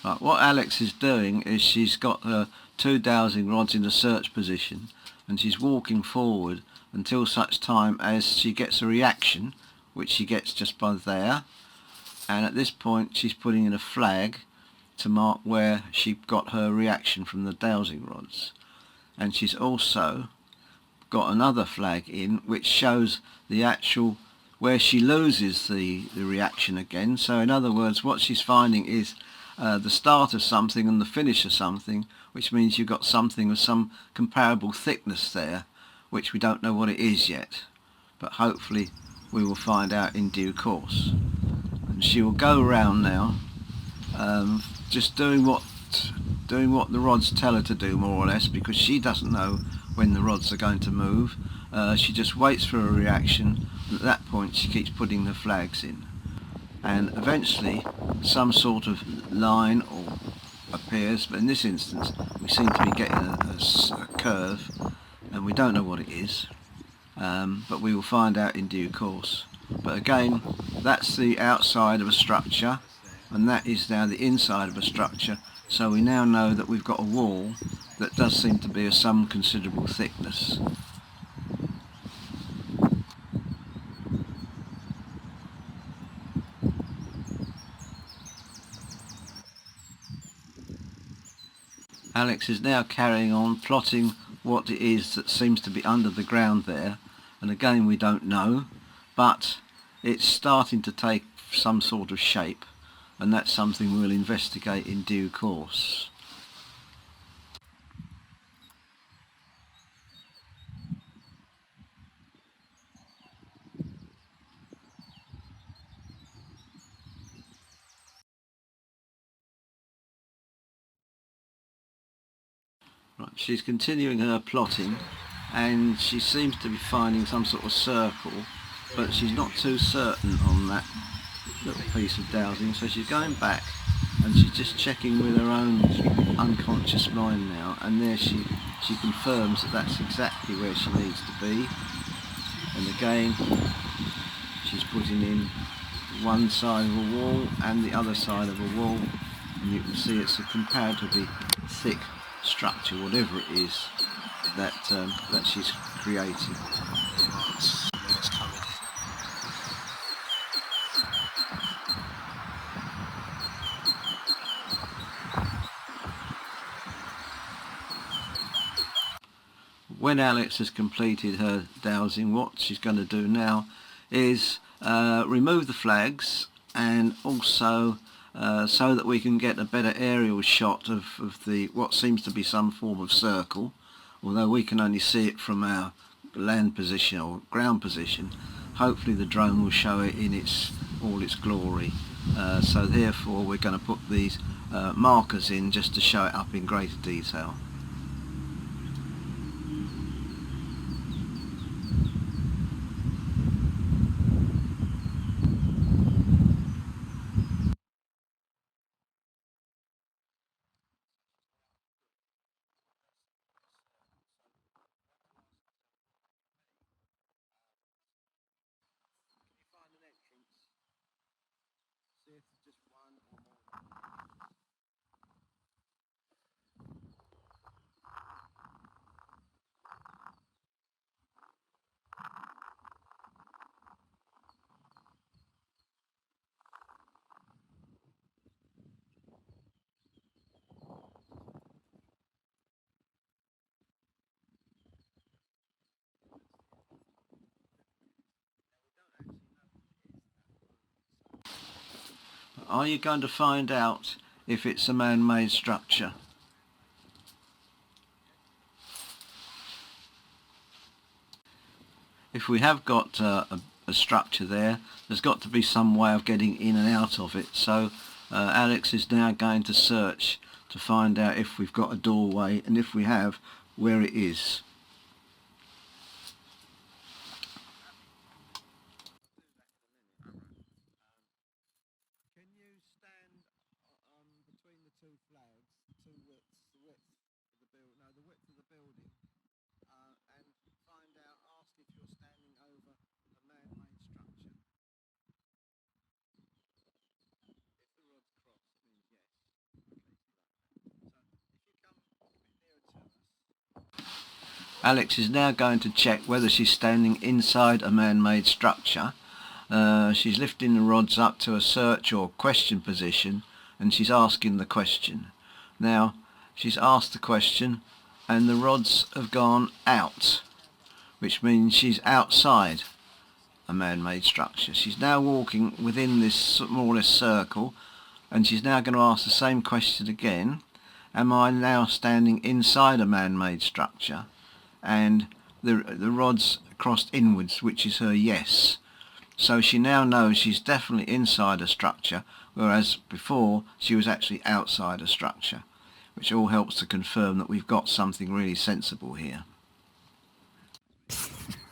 Right, what Alex is doing is she's got her two dowsing rods in a search position, and she's walking forward until such time as she gets a reaction, which she gets just by there, and at this point she's putting in a flag to mark where she got her reaction from the dowsing rods. And she's also got another flag in which shows the actual where she loses the reaction again. So in other words, what she's finding is the start of something and the finish of something, which means you've got something of some comparable thickness there, which we don't know what it is yet, but hopefully we will find out in due course. And she will go around now, just doing what the rods tell her to do, more or less, because she doesn't know when the rods are going to move. She just waits for a reaction, and at that point she keeps putting the flags in, and eventually some sort of line or appears, but in this instance we seem to be getting a curve, and we don't know what it is, but we will find out in due course. But again, that's the outside of a structure, and that is now the inside of a structure, so we now know that we've got a wall that does seem to be of some considerable thickness. Alex is now carrying on plotting what it is that seems to be under the ground there, and again we don't know, but it's starting to take some sort of shape, and that's something we'll investigate in due course. Right, she's continuing her plotting, and she seems to be finding some sort of circle, but she's not too certain on that little piece of dowsing, so she's going back and she's just checking with her own unconscious mind now, and there she confirms that that's exactly where she needs to be. And again she's putting in one side of a wall and the other side of a wall, and you can see it's a comparatively thick structure, whatever it is that she's creating. When Alex has completed her dowsing, what she's going to do now is remove the flags, and also so that we can get a better aerial shot of the what seems to be some form of circle, although we can only see it from our land position or ground position. Hopefully the drone will show it in all its glory. So therefore we're going to put these markers in just to show it up in greater detail. Are you going to find out if it's a man-made structure? If we have got a structure there, there's got to be some way of getting in and out of it. So Alex is now going to search to find out if we've got a doorway, and if we have, where it is. Can you stand between the two flags, two widths, the width of the building, no, the width of the building, and find out, ask if you're standing over a man-made structure? If the rod's crossed, it means yes. Alex is now going to check whether she's standing inside a man-made structure. She's lifting the rods up to a search or question position, and she's asking the question. Now, she's asked the question and the rods have gone out, which means she's outside a man-made structure. She's now walking within this smallest circle, and she's now going to ask the same question again. Am I now standing inside a man-made structure? And the rods crossed inwards, which is her yes. So she now knows she's definitely inside a structure, whereas before she was actually outside a structure, which all helps to confirm that we've got something really sensible here.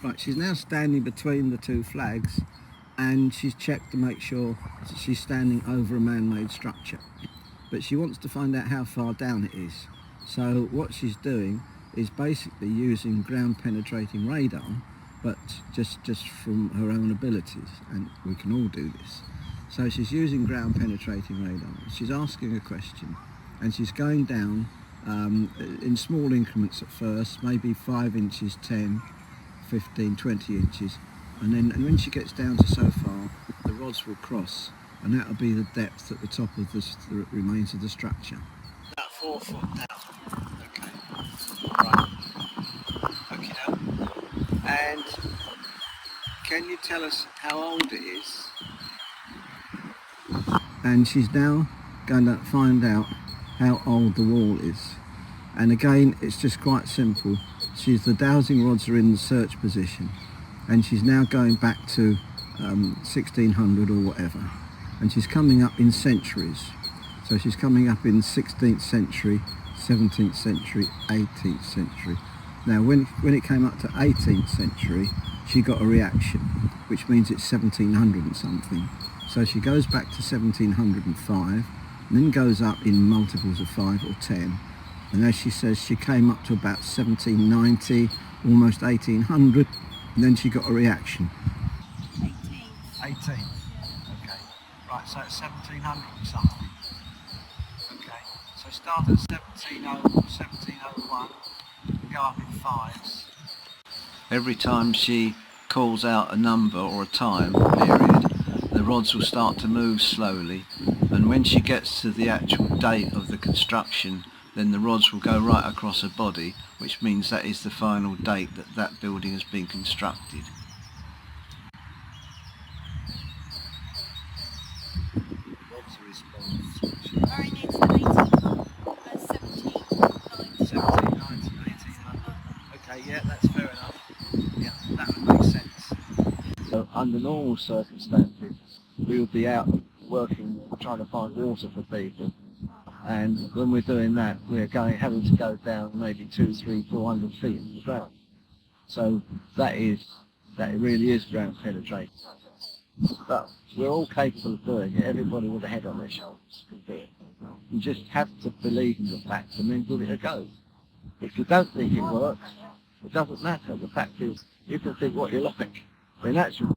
Right, she's now standing between the two flags, and she's checked to make sure she's standing over a man-made structure. But she wants to find out how far down it is. So what she's doing is basically using ground penetrating radar, but just from her own abilities, and we can all do this. So she's using ground penetrating radar. She's asking a question, and she's going down in small increments at first, maybe 5 inches, 10, 15, 20 inches, and when she gets down to so far, the rods will cross, and that'll be the depth at the top of the remains of the structure. About 4 foot down. Okay. Right. Okay now. And can you tell us how old it is? And she's now going to find out how old the wall is. And again, it's just quite simple. The dowsing rods are in the search position, and she's now going back to 1600 or whatever, and she's coming up in centuries. So she's coming up in 16th century, 17th century, 18th century. Now when it came up to 18th century, she got a reaction, which means it's 1700 and something. So she goes back to 1705, and then goes up in multiples of 5 or 10. And as she says, she came up to about 1790, almost 1800, and then she got a reaction. 18. Okay. Right, so it's 1700 and something. Okay. So start at 1701, and go up in 5s. Every time she calls out a number or a time period, the rods will start to move slowly, and when she gets to the actual date of the construction, then the rods will go right across her body, which means that is the final date that that building has been constructed. What's the response? Very near to 1790, 1800. Okay, yeah, that's fair enough. Yeah, that would make sense. So under normal circumstances, we would be out working, trying to find water for people. And when we're doing that, we're having to go down maybe 200, 300, 400 feet in the ground. So that really is ground penetrating. But we're all capable of doing it. Everybody with a head on their shoulders can do it. You just have to believe in the fact and then give it a go. If you don't think it works, it doesn't matter. The fact is, you can think what you like. In actual